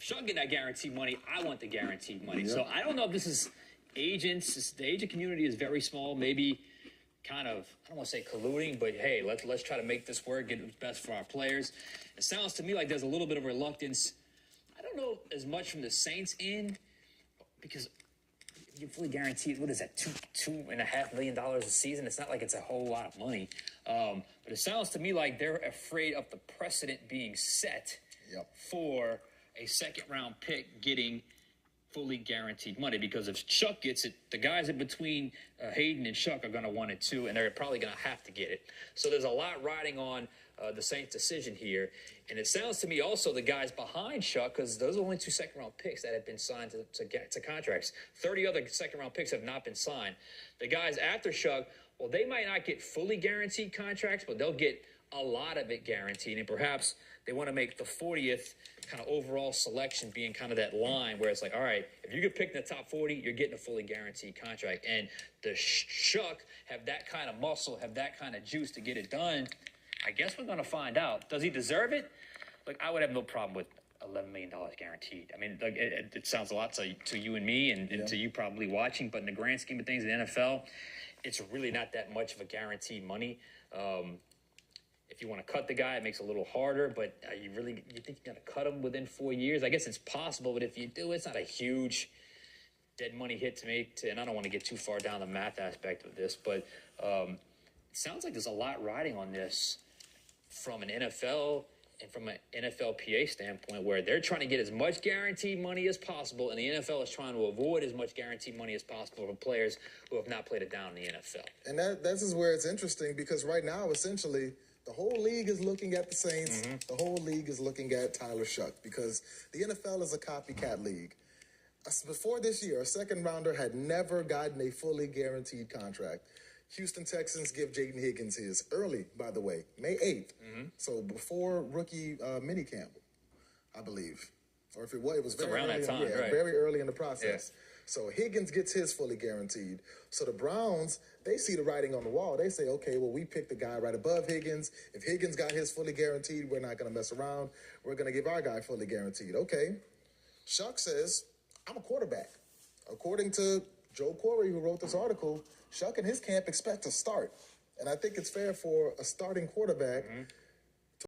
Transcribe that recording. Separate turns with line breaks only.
if Sean get that guaranteed money, I want the guaranteed money. So I don't know if this is agents. The agent community is very small. Maybe kind of, I don't want to say colluding, but hey, let's try to make this work, get what's best for our players. It sounds to me like there's a little bit of reluctance. I don't know as much from the Saints end, because you're fully guaranteed, what is that, $2.5 million a season? It's not like it's a whole lot of money. But it sounds to me like they're afraid of the precedent being set for a second-round pick getting fully guaranteed money, because if Chuck gets it, the guys in between Hayden and Chuck are going to want it too, and they're probably going to have to get it. So there's a lot riding on the Saints' decision here. And it sounds to me also the guys behind Chuck, because those are only 2 second-round picks that have been signed to contracts. 30 other second-round picks have not been signed. The guys after Chuck, well, they might not get fully guaranteed contracts, but they'll get a lot of it guaranteed. And perhaps they want to make the 40th kind of overall selection being kind of that line where it's like, all right, if you get picked in the top 40, you're getting a fully guaranteed contract. And the Chuck have that kind of muscle, have that kind of juice to get it done. I guess we're going to find out. Does he deserve it? Like, I would have no problem with $11 million guaranteed. I mean, like, it sounds a lot to you and me and to you probably watching, but in the grand scheme of things in the NFL, it's really not that much of a guaranteed money. If you want to cut the guy, it makes it a little harder, but you think you're going to cut him within 4 years? I guess it's possible, but if you do, it's not a huge dead money hit to make. And I don't want to get too far down the math aspect of this, but it sounds like there's a lot riding on this from an NFL and from an NFLPA standpoint, where they're trying to get as much guaranteed money as possible, and the NFL is trying to avoid as much guaranteed money as possible for players who have not played it down in the NFL. And
this is where it's interesting, because right now, essentially, the whole league is looking at the Saints. The whole league is looking at Tyler Shuck, because the NFL is a copycat league. Before this year, a second-rounder had never gotten a fully guaranteed contract. Houston Texans give Jaden Higgins his early, by the way, May 8th. So before rookie minicamp, I believe. Or if it was very
around
early,
that time, right.
Very early in the process. So Higgins gets his fully guaranteed. So the Browns, they see the writing on the wall. They say, okay, well, we picked the guy right above Higgins. If Higgins got his fully guaranteed, we're not going to mess around. We're going to give our guy fully guaranteed. Okay. Shuck says, I'm a quarterback. According to Joe Corey, who wrote this article, Shuck and his camp expect to start. And I think it's fair for a starting quarterback